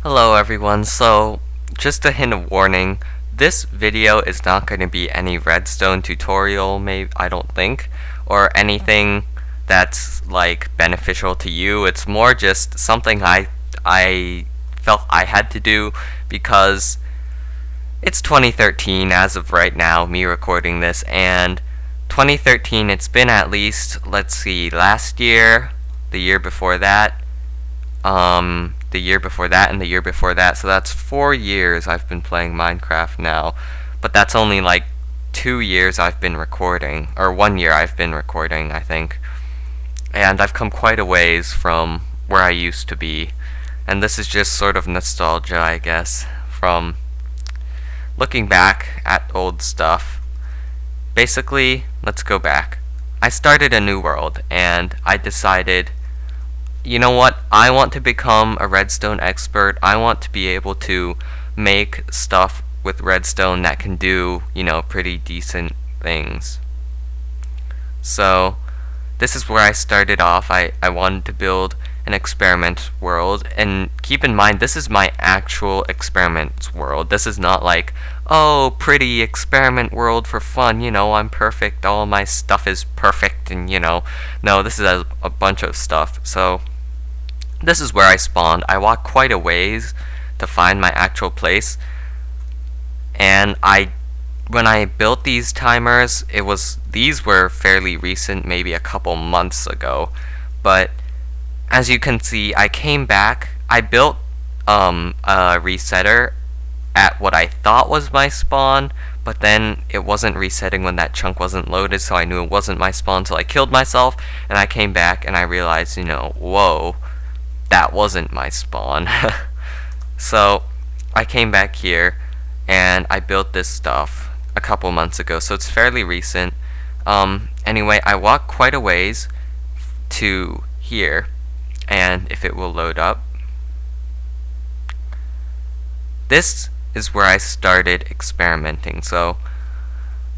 Hello everyone, so just a hint of warning, this video is not going to be any redstone tutorial, I don't think, or anything that's like beneficial to you. It's more just something I felt I had to do because it's 2013 as of right now, me recording this, and 2013 it's been at least, let's see, last year, the year before that, the year before that, and the year before that. So that's 4 years I've been playing Minecraft now. But that's only like 2 years I've been recording, or 1 year I've been recording, I think. And I've come quite a ways from where I used to be. And this is just sort of nostalgia, I guess, from looking back at old stuff. Basically, let's go back. I started a new world, and I decided, you know what, I want to become a redstone expert. I want to be able to make stuff with redstone that can do, pretty decent things. So this is where I started off. I wanted to build an experiment world, and keep in mind, this is my actual experiment world. This is not like, oh, pretty experiment world for fun, I'm perfect, all my stuff is perfect, and no, this is a bunch of stuff. So this is where I spawned. I walked quite a ways to find my actual place, and when I built these timers, these were fairly recent, maybe a couple months ago. But as you can see, I came back. I built a resetter at what I thought was my spawn, but then it wasn't resetting when that chunk wasn't loaded, so I knew it wasn't my spawn, so I killed myself, and I came back and I realized, whoa, that wasn't my spawn. So I came back here and I built this stuff a couple months ago, so it's fairly recent. Anyway, I walked quite a ways to here, and if it will load up, this is where I started experimenting. So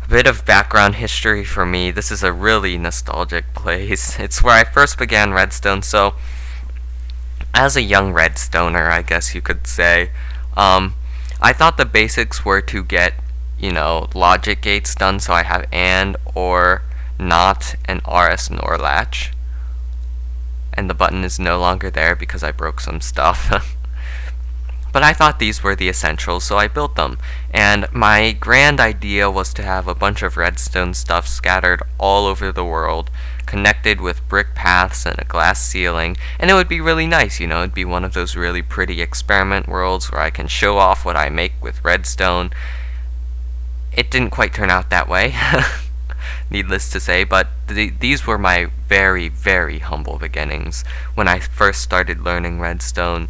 a bit of background history for me. This is a really nostalgic place. It's where I first began redstone. So as a young redstoner, I guess you could say, I thought the basics were to get, logic gates done, so I have AND, OR, NOT, and RS NOR latch. And the button is no longer there because I broke some stuff. But I thought these were the essentials, so I built them. And my grand idea was to have a bunch of redstone stuff scattered all over the world, connected with brick paths and a glass ceiling, and it would be really nice, it'd be one of those really pretty experiment worlds where I can show off what I make with redstone. It didn't quite turn out that way, needless to say, but these were my very, very humble beginnings when I first started learning redstone.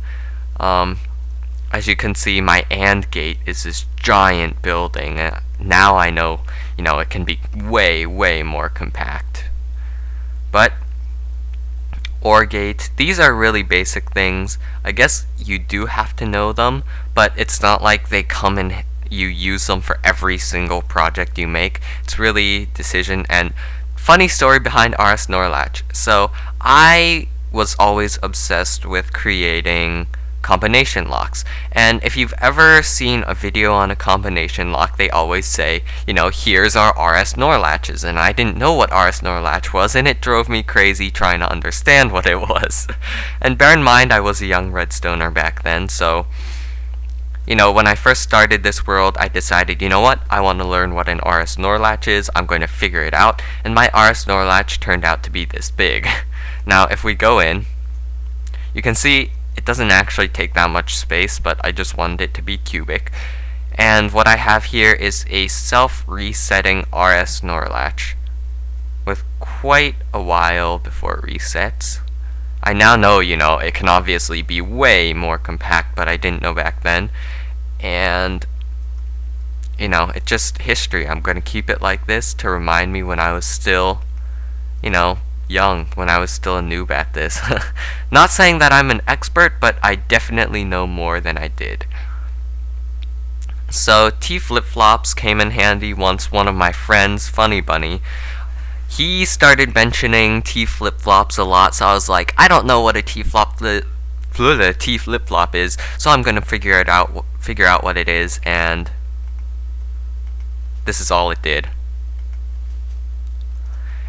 As you can see, my AND gate is this giant building. Now I know, it can be way, way more compact. But OR gate, these are really basic things. I guess you do have to know them, but it's not like they come and you use them for every single project you make. It's really decision. And funny story behind RS NOR latch. So I was always obsessed with creating combination locks, and if you've ever seen a video on a combination lock, they always say, here's our RS NOR latches, and I didn't know what RS NOR latch was, and it drove me crazy trying to understand what it was. And bear in mind, I was a young redstoner back then, so when I first started this world, I decided, what, I want to learn what an RS NOR latch is. I'm going to figure it out, and my RS NOR latch turned out to be this big. Now if we go in, you can see it doesn't actually take that much space, but I just wanted it to be cubic. And what I have here is a self-resetting RS NOR latch with quite a while before it resets. I now know, it can obviously be way more compact, but I didn't know back then. And, it's just history. I'm going to keep it like this to remind me when I was still, young, when I was still a noob at this. Not saying that I'm an expert, but I definitely know more than I did. So T flip-flops came in handy once one of my friends, Funny Bunny, he started mentioning T flip-flops a lot, so I was like, I don't know what a T T flip-flop is, so I'm gonna figure out what it is, and this is all it did.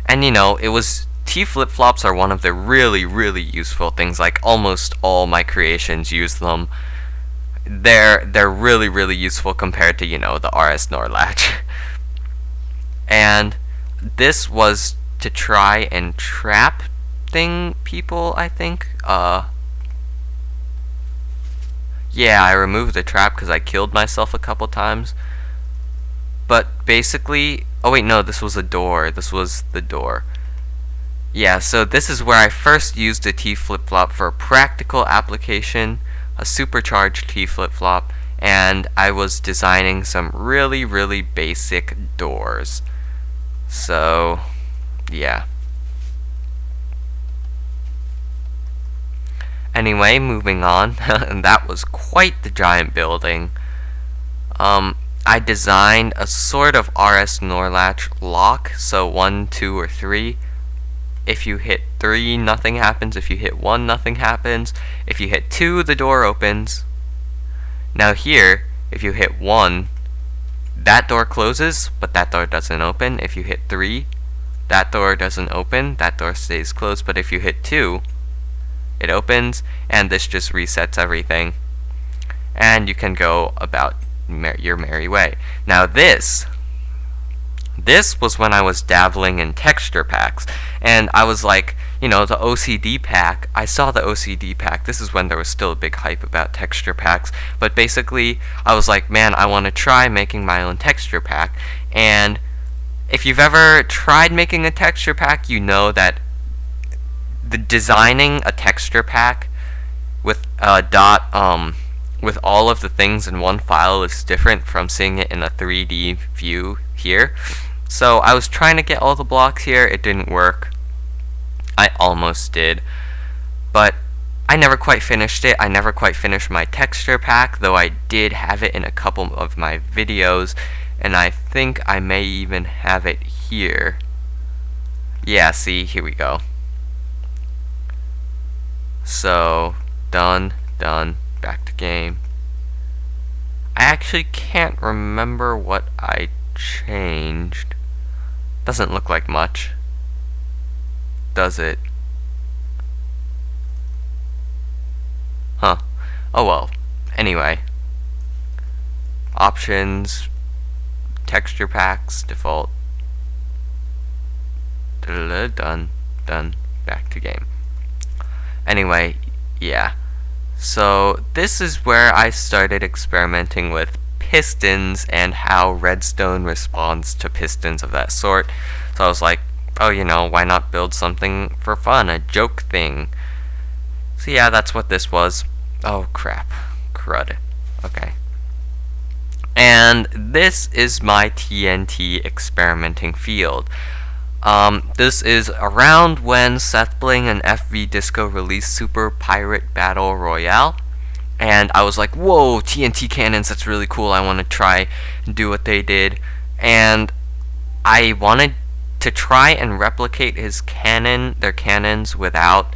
And you know, it was T flip-flops are one of the really, really useful things. Like almost all my creations use them. They're really, really useful compared to, you know, the RS NOR latch. And this was to try and trap people, I think. Yeah, I removed the trap because I killed myself a couple times. But basically, oh wait, no, this was a door. This was the door. Yeah, so this is where I first used a T flip-flop for a practical application, a supercharged T flip-flop, and I was designing some really, really basic doors. So, yeah. Anyway, moving on, and that was quite the giant building. I designed a sort of RS NOR latch lock, so 1, 2, or 3. If you hit 3, nothing happens. If you hit 1, nothing happens. If you hit 2, the door opens. Now here, if you hit 1, that door closes, but that door doesn't open. If you hit 3, that door doesn't open, that door stays closed. But if you hit 2, it opens, and this just resets everything. And you can go about your merry way. Now this was when I was dabbling in texture packs, and I was like, you know, the OCD pack, I saw the OCD pack. This is when there was still a big hype about texture packs, but basically I was like, man, I want to try making my own texture pack. And if you've ever tried making a texture pack, you know that designing a texture pack with with all of the things in one file is different from seeing it in a 3D view here. So I was trying to get all the blocks here. It didn't work. I almost did, but I never quite finished it. I never quite finished my texture pack, though I did have it in a couple of my videos, and I think I may even have it here. Yeah, see, here we go. So, done, back to game. I actually can't remember what I changed. Doesn't look like much, does it? Huh. Oh well. Anyway. Options, texture packs, default. Done, back to game. Anyway, yeah. So this is where I started experimenting with pistons and how redstone responds to pistons of that sort. So I was like, oh, you know, why not build something for fun, a joke thing? So yeah, that's what this was. Oh crap, crud. Okay. And this is my TNT experimenting field. This is around when Seth Bling and FV Disco released Super Pirate Battle Royale, and I was like, whoa, TNT cannons, that's really cool, I want to try and do what they did. And I wanted to try and replicate their cannons without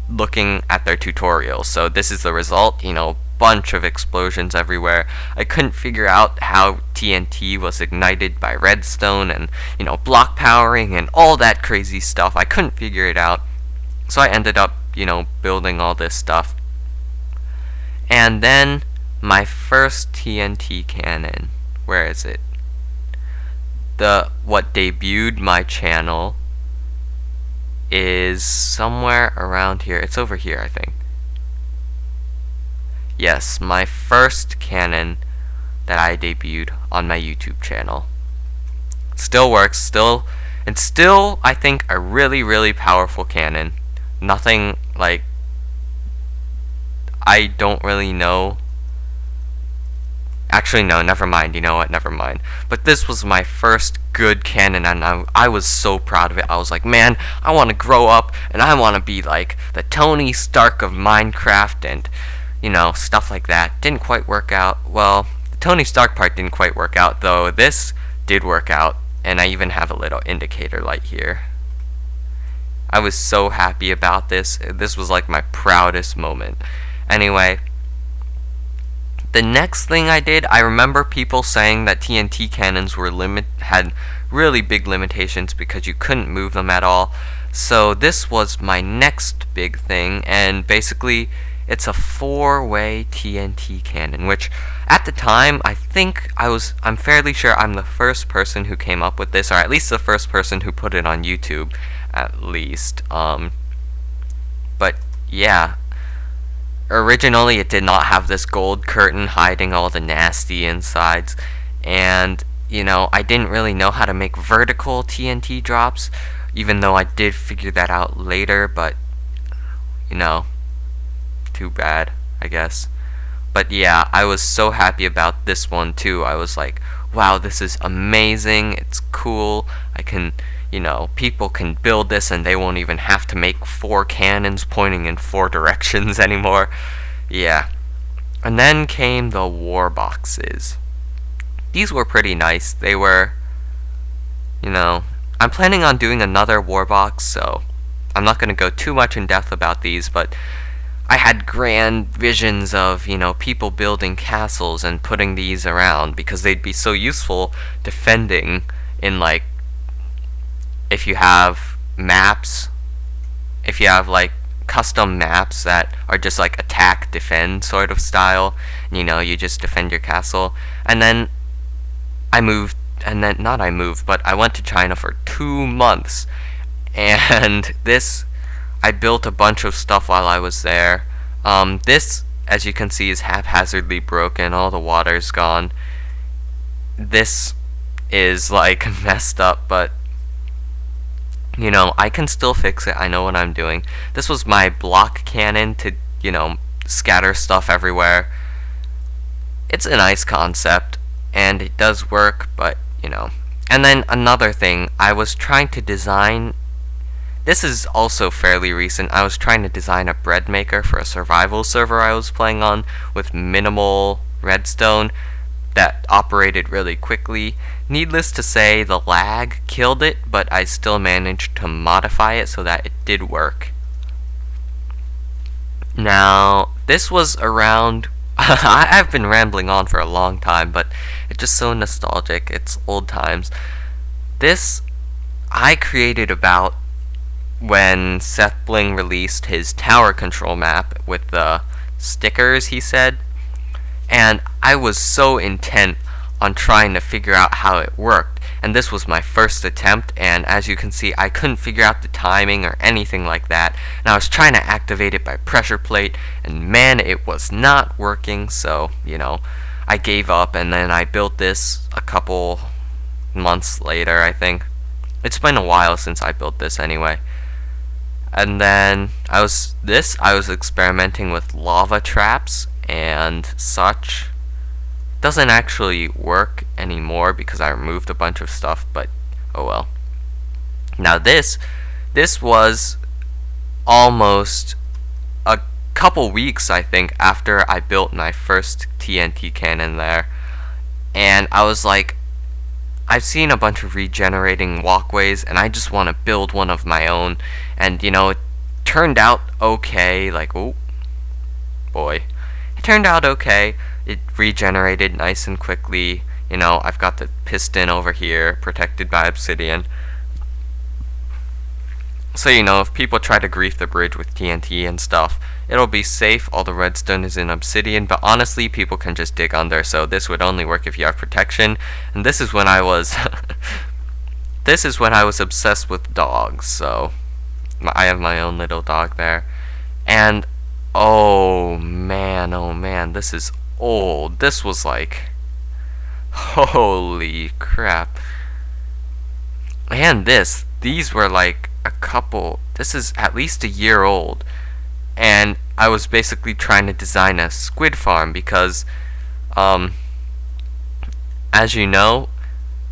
looking at their tutorials. So this is the result, you know, bunch of explosions everywhere. I couldn't figure out how TNT was ignited by redstone and, you know, block powering and all that crazy stuff. I couldn't figure it out. So I ended up, you know, building all this stuff. And then my first TNT cannon, where is it? What debuted my channel is somewhere around here. It's over here, I think. Yes, my first cannon that I debuted on my YouTube channel. Still works, and still, I think, a really, really powerful cannon. Nothing, like, I don't really know. Actually, no, never mind, you know what, never mind. But this was my first good cannon, and I was so proud of it. I was like, man, I want to grow up, and I want to be like the Tony Stark of Minecraft, and you know, stuff like that. Didn't quite work out. Well, the Tony Stark part didn't quite work out, though this did work out, and I even have a little indicator light here. I was so happy about this. This was like my proudest moment. Anyway, the next thing I did, I remember people saying that TNT cannons were had really big limitations because you couldn't move them at all. So this was my next big thing, and basically it's a 4-way TNT cannon, which at the time I'm fairly sure I'm the first person who came up with this, or at least the first person who put it on YouTube, at least. But yeah, originally it did not have this gold curtain hiding all the nasty insides, and I didn't really know how to make vertical TNT drops, even though I did figure that out later, but too bad, I guess. But yeah, I was so happy about this one too. I was like, wow, this is amazing, it's cool, I can, people can build this and they won't even have to make 4 cannons pointing in 4 directions anymore. Yeah. And then came the war boxes. These were pretty nice. They were, I'm planning on doing another war box, so I'm not going to go too much in depth about these, but I had grand visions of, people building castles and putting these around because they'd be so useful defending in, like, if you have maps, if you have, like, custom maps that are just, like, attack, defend sort of style, you just defend your castle. And then but I went to China for 2 months, and I built a bunch of stuff while I was there. This, as you can see, is haphazardly broken. All the water's gone. This is, like, messed up, but I can still fix it. I know what I'm doing. This was my block cannon to, scatter stuff everywhere. It's a nice concept, and it does work, but, And then another thing, I was trying to design. This is also fairly recent. I was trying to design a bread maker for a survival server I was playing on with minimal redstone that operated really quickly. Needless to say, the lag killed it, but I still managed to modify it so that it did work. Now, this was around I've been rambling on for a long time, but it's just so nostalgic. It's old times. This I created about when Seth Bling released his tower control map with the stickers, he said, and I was so intent on trying to figure out how it worked, and this was my first attempt, and as you can see, I couldn't figure out the timing or anything like that, and I was trying to activate it by pressure plate, and man, it was not working. So I gave up, and then I built this a couple months later, I think. It's been a while since I built this anyway. And then I was experimenting with lava traps and such. Doesn't actually work anymore because I removed a bunch of stuff, but oh well. Now this was almost a couple weeks, I think, after I built my first TNT cannon there, and I was like, I've seen a bunch of regenerating walkways, and I just want to build one of my own. And it turned out okay. Like, oh boy, it turned out okay. It regenerated nice and quickly. I've got the piston over here protected by obsidian. So if people try to grief the bridge with TNT and stuff, it'll be safe. All the redstone is in obsidian, but honestly, people can just dig under, so this would only work if you have protection. And this is when I was obsessed with dogs, so I have my own little dog there. And oh man, this is old. This was like, holy crap. And these were like this is at least a year old, and I was basically trying to design a squid farm because as you know,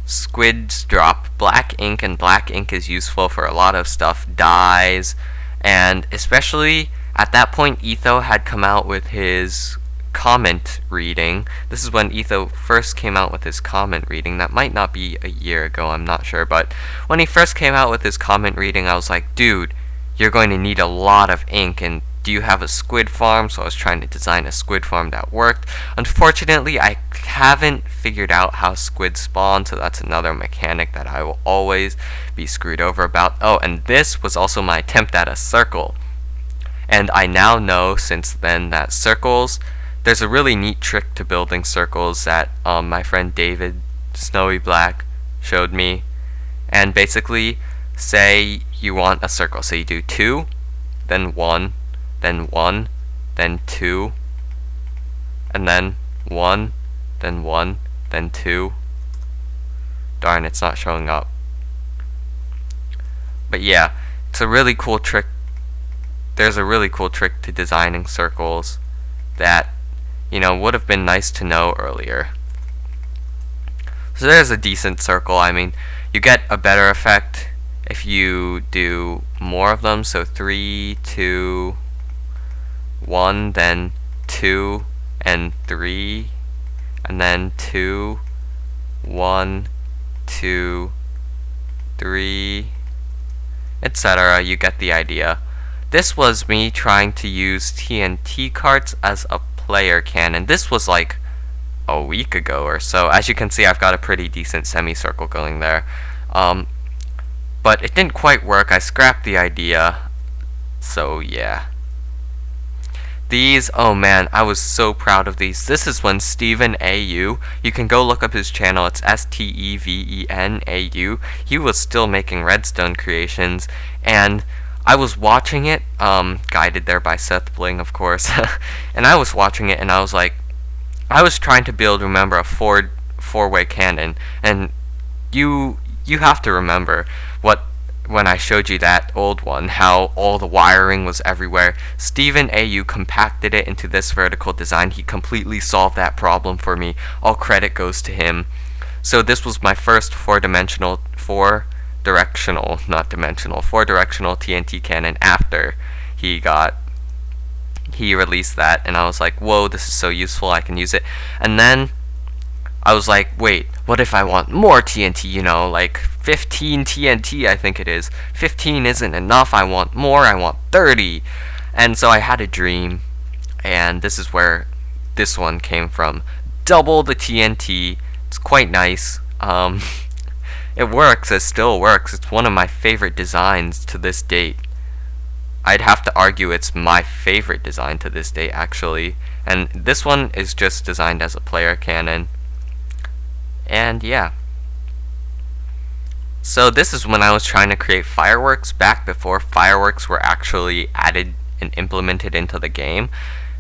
squids drop black ink, and black ink is useful for a lot of stuff, dyes, and especially at that point Etho had come out with his comment reading. This is when Etho first came out with his comment reading. That might not be a year ago, I'm not sure, but when he first came out with his comment reading, I was like, dude, you're going to need a lot of ink, and do you have a squid farm? So I was trying to design a squid farm that worked. Unfortunately, I haven't figured out how squid spawn, so that's another mechanic that I will always be screwed over about. Oh, and this was also my attempt at a circle. And I now know since then that circles, there's a really neat trick to building circles that my friend David Snowy Black showed me. And basically, say you want a circle. So you do 2, then 1, then 1, then 2, and then 1, then 1, then 2. Darn, it's not showing up. But yeah, it's a really cool trick. There's a really cool trick to designing circles that, you know, would have been nice to know earlier. So there's a decent circle. I mean, you get a better effect if you do more of them. So 3, 2, 1, then 2 and 3, and then 2, 1, 2, 3, etc. You get the idea. This was me trying to use TNT carts as a player cannon. This was like a week ago or so. As you can see, I've got a pretty decent semicircle going there. But it didn't quite work. I scrapped the idea. So yeah. These, oh man, I was so proud of these. This is when Steven AU, you can go look up his channel, it's STEVEN AU. He was still making redstone creations, and I was watching it, guided there by Seth Bling, of course, and I was watching it, and I was like, I was trying to build, remember, a four-way cannon, and you have to remember when I showed you that old one, how all the wiring was everywhere. Steven AU compacted it into this vertical design. He completely solved that problem for me. All credit goes to him. So this was my first four-directional TNT cannon after he released that, and I was like, whoa, this is so useful, I can use it. And then I was like, wait, what if I want more TNT, you know, like 15 TNT, I think it is. 15 isn't enough, I want more, I want 30. And so I had a dream, and this is where this one came from. Double the TNT. It's quite nice. It works, it still works. It's one of my favorite designs to this date. I'd have to argue it's my favorite design to this date, actually. And this one is just designed as a player cannon. And yeah. So this is when I was trying to create fireworks, back before fireworks were actually added and implemented into the game.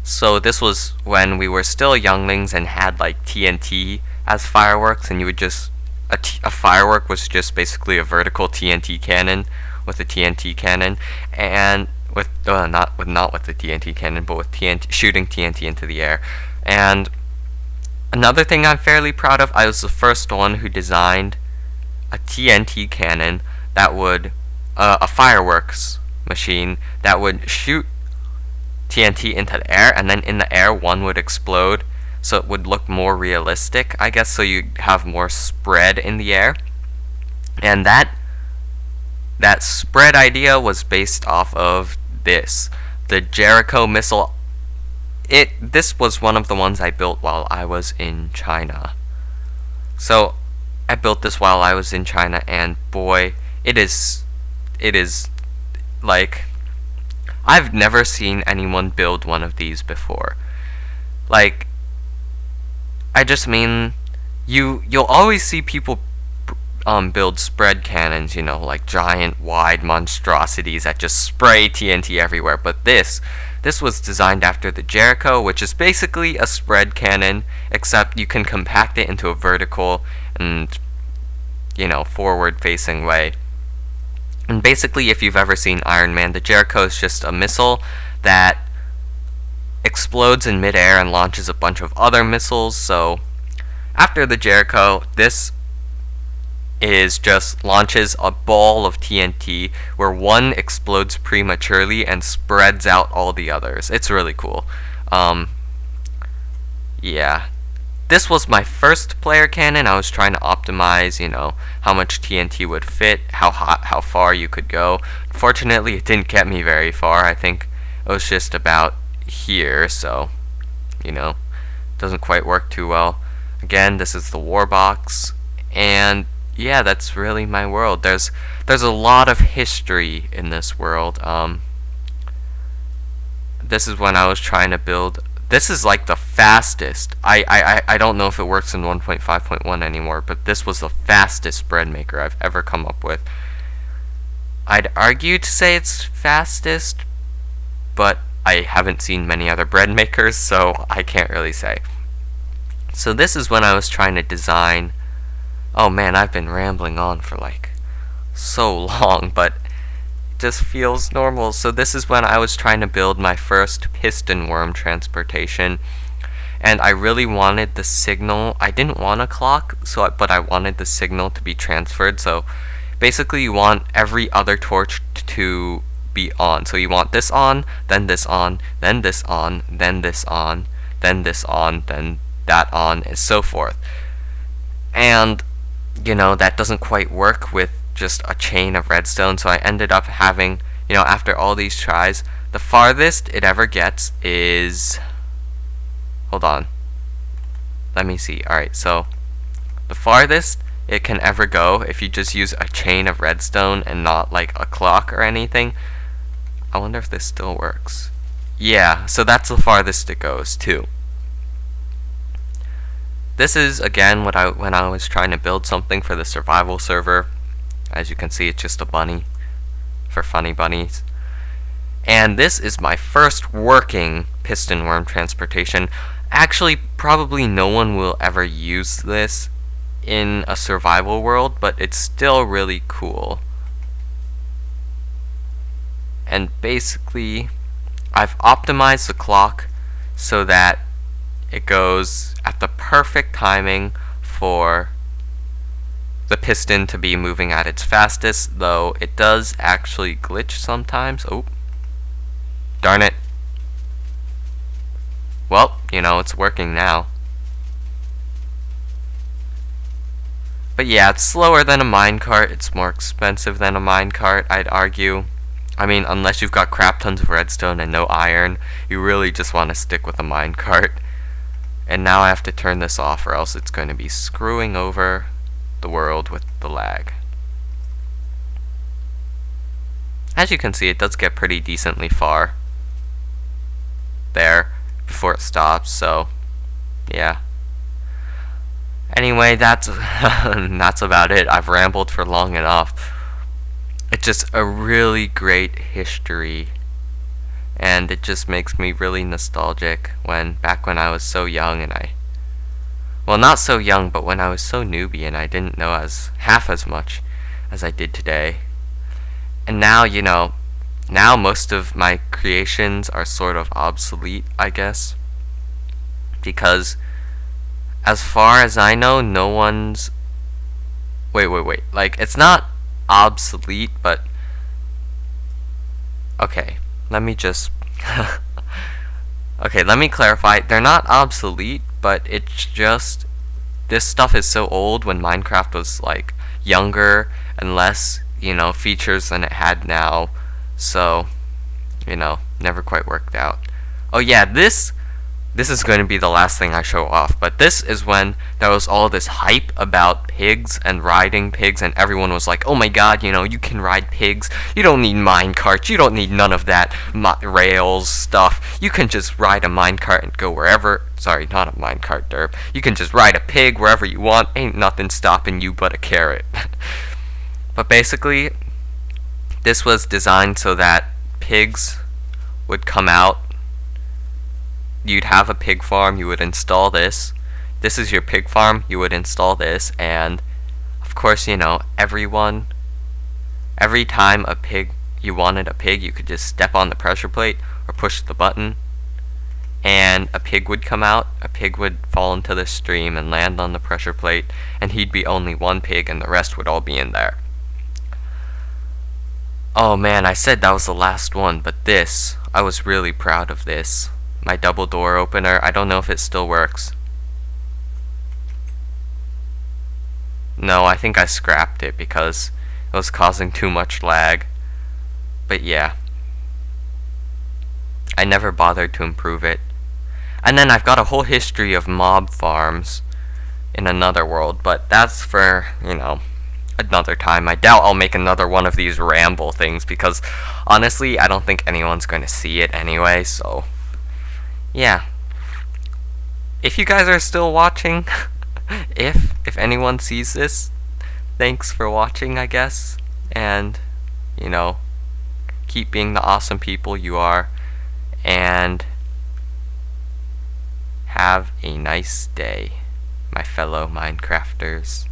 So this was when we were still younglings and had like TNT as fireworks, and you would just a firework was just basically a vertical TNT cannon with a TNT cannon, and with not with the TNT cannon, but with TNT, shooting TNT into the air. And another thing I'm fairly proud of, I was the first one who designed a TNT cannon that would a fireworks machine that would shoot TNT into the air, and then in the air one would explode, so it would look more realistic, I guess, so you have more spread in the air. And that spread idea was based off of the Jericho missile. This was one of the ones I built while I was in China. So I built this while I was in China, and boy, it is like, I've never seen anyone build one of these before. Like, I just mean, you'll always see people build spread cannons, you know, like giant wide monstrosities that just spray TNT everywhere. But this was designed after the Jericho, which is basically a spread cannon, except you can compact it into a vertical and, you know, forward facing way. And basically, if you've ever seen Iron Man, the Jericho is just a missile that explodes in midair and launches a bunch of other missiles. So after the Jericho, this is just launches a ball of TNT where one explodes prematurely and spreads out all the others. It's really cool. Yeah. This was my first player cannon. I was trying to optimize, you know, how much TNT would fit, how far you could go. Fortunately, it didn't get me very far. I think It was just about here, so, you know, doesn't quite work too well. Again, this is the war box, and yeah, that's really my world. There's a lot of history in this world. This is when I was trying to build. This is like the fastest. I don't know if it works in 1.5.1 anymore, but this was the fastest bread maker I've ever come up with. I'd argue to say it's fastest, but I haven't seen many other bread makers, so I can't really say. So this is when I was trying to design. Oh man, I've been rambling on for like so long, but it just feels normal. So this is when I was trying to build my first piston worm transportation, and I really wanted the signal. I didn't want a clock, but I wanted the signal to be transferred. So basically you want every other torch to be on. So you want this on, then this on, then this on, then this on, then this on, then that on, and so forth. And you know, that doesn't quite work with just a chain of redstone, so I ended up having, you know, after all these tries, the farthest it ever gets is, hold on, let me see. Alright, so the farthest it can ever go, if you just use a chain of redstone and not like a clock or anything, I wonder if this still works. Yeah, so that's the farthest it goes too. This is again when I was trying to build something for the survival server. As you can see, it's just a bunny for funny bunnies. And this is my first working piston worm transportation. Actually, probably no one will ever use this in a survival world, but it's still really cool. And basically, I've optimized the clock so that it goes at the perfect timing for the piston to be moving at its fastest, though it does actually glitch sometimes. Oh, darn it. Well, you know, it's working now. But yeah, it's slower than a minecart. It's more expensive than a minecart, I'd argue. I mean, unless you've got crap tons of redstone and no iron, you really just want to stick with a minecart. And now I have to turn this off, or else it's going to be screwing over the world with the lag. As you can see, it does get pretty decently far there before it stops, so yeah. Anyway, that's that's about it. I've rambled for long enough. It's just a really great history, and it just makes me really nostalgic back when I was so young, and well, not so young, but when I was so newbie and I didn't know half as much as I did today. And now, you know, now most of my creations are sort of obsolete, I guess, because as far as I know, no one's, wait, like, it's not obsolete, but okay, let me just okay, let me clarify. They're not obsolete, but it's just this stuff is so old when Minecraft was like younger and less, you know, features than it had now, so, you know, never quite worked out. Oh yeah, this is going to be the last thing I show off, but this is when there was all this hype about pigs and riding pigs, and everyone was like, oh my god, you know, you can ride pigs, you don't need minecarts, you don't need none of that rails stuff, you can just ride a minecart and go wherever, sorry, not a minecart, derp, you can just ride a pig wherever you want, ain't nothing stopping you but a carrot. But basically, this was designed so that pigs would come out. You'd have a pig farm, you would install this. This is your pig farm, you would install this, and of course, you know, every time you wanted a pig, you could just step on the pressure plate or push the button, and a pig would come out. A pig would fall into the stream and land on the pressure plate, and he'd be only one pig and the rest would all be in there. Oh man, I said that was the last one, but this, I was really proud of this. My double door opener, I don't know if it still works. No, I think I scrapped it because it was causing too much lag. But yeah. I never bothered to improve it. And then I've got a whole history of mob farms in another world, but that's for, another time. I doubt I'll make another one of these ramble things because honestly, I don't think anyone's going to see it anyway, so yeah. If you guys are still watching, if anyone sees this, thanks for watching, I guess. And, keep being the awesome people you are. And have a nice day, my fellow Minecrafters.